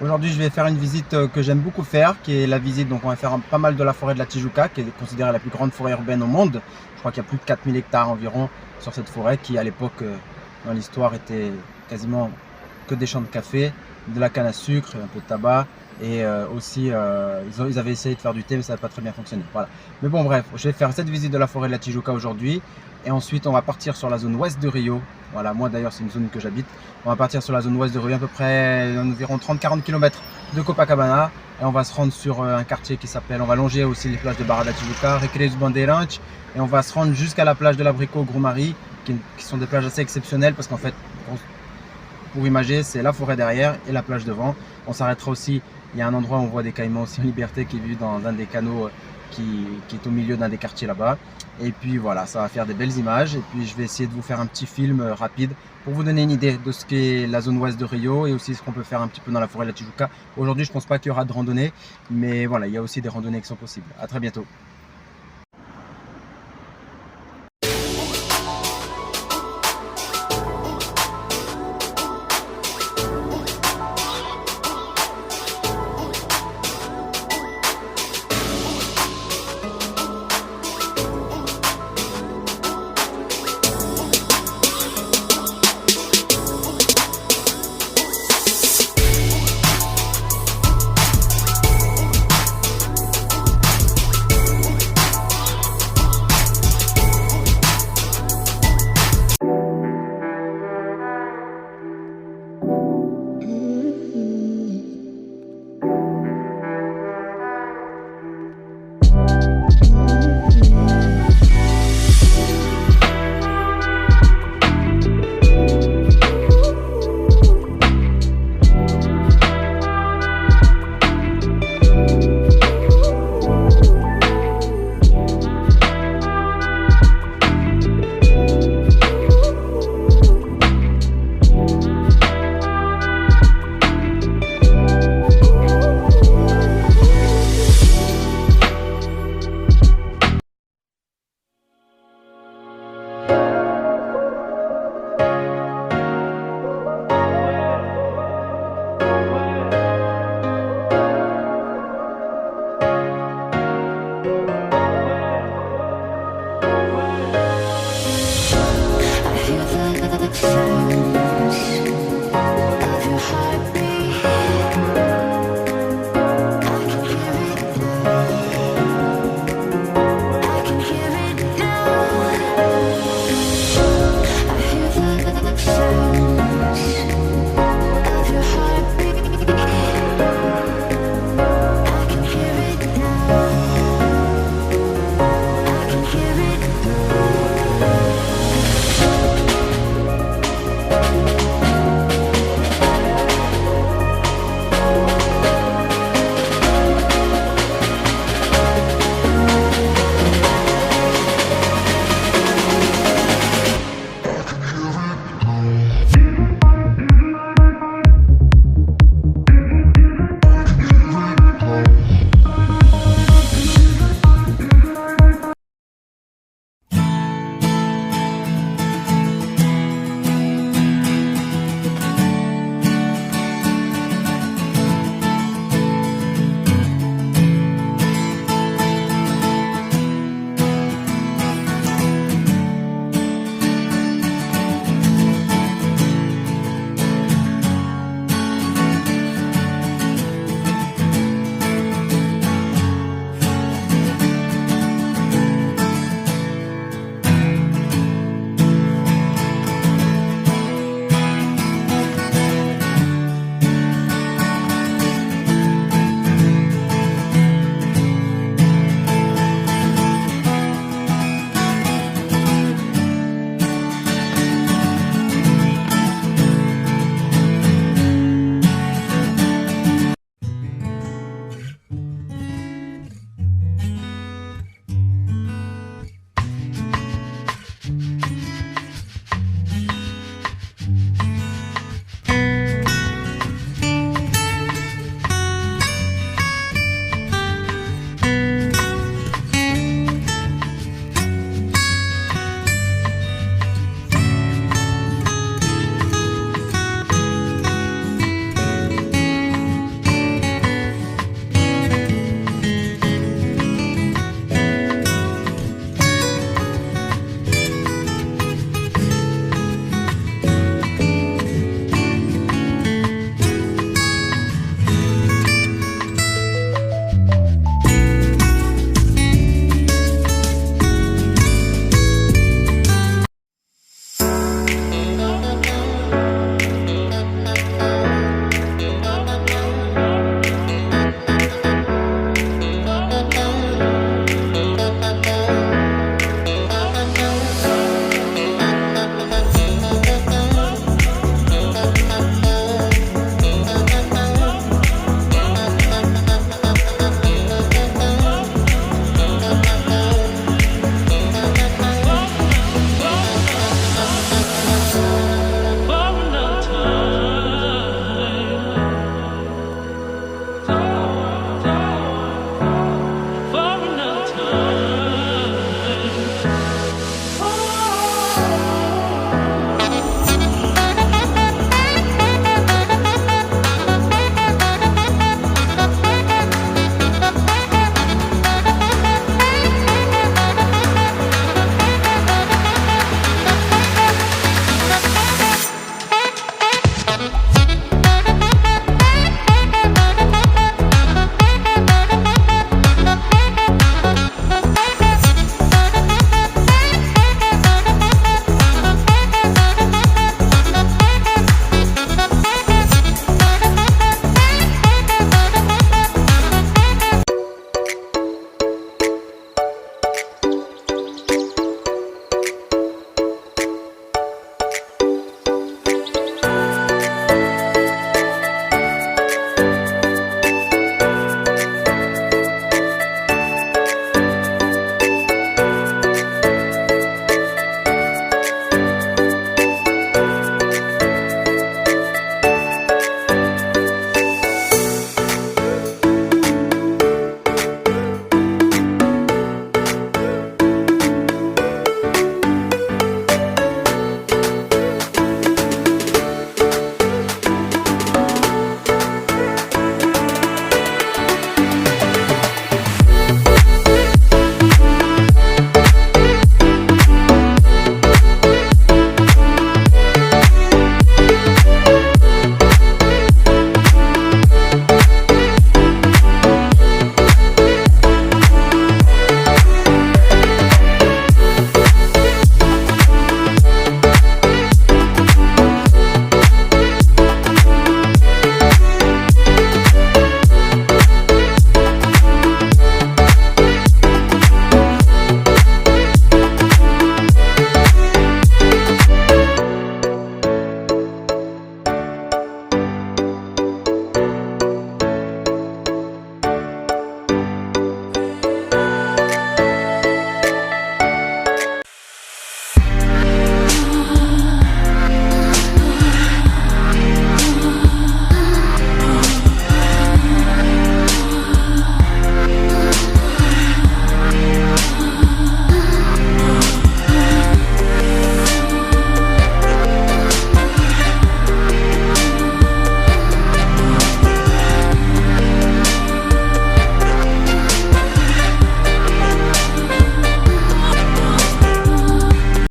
Aujourd'hui, je vais faire une visite que j'aime beaucoup faire, qui est la visite, donc on va faire pas mal de la forêt de la Tijuca, qui est considérée la plus grande forêt urbaine au monde. Je crois qu'il y a plus de 4000 hectares environ sur cette forêt, qui à l'époque, dans l'histoire, était quasiment que des champs de café, de la canne à sucre, un peu de tabac, et aussi ils avaient essayé de faire du thé, mais ça n'a pas très bien fonctionné. Voilà. Mais bon, bref, je vais faire cette visite de la forêt de la Tijuca aujourd'hui, et ensuite on va partir sur la zone ouest de Rio. Voilà, moi d'ailleurs c'est une zone que j'habite. On va partir sur la zone ouest de Rio, à peu près environ 30-40 km de Copacabana, et on va se rendre sur un quartier qui s'appelle, on va longer aussi les plages de Barra da Tijuca, Recreos Bandeirantes, et on va se rendre jusqu'à la plage de l'Abrico Grumari, qui sont des plages assez exceptionnelles parce qu'en fait, pour imager, c'est la forêt derrière et la plage devant. On s'arrêtera aussi, il y a un endroit où on voit des caïmans aussi en liberté qui vivent dans un des canaux qui est au milieu d'un des quartiers là-bas. Et puis voilà, ça va faire des belles images. Et puis je vais essayer de vous faire un petit film rapide pour vous donner une idée de ce qu'est la zone ouest de Rio et aussi ce qu'on peut faire un petit peu dans la forêt de la Tijuca. Aujourd'hui, je ne pense pas qu'il y aura de randonnée, mais voilà, il y a aussi des randonnées qui sont possibles. À très bientôt.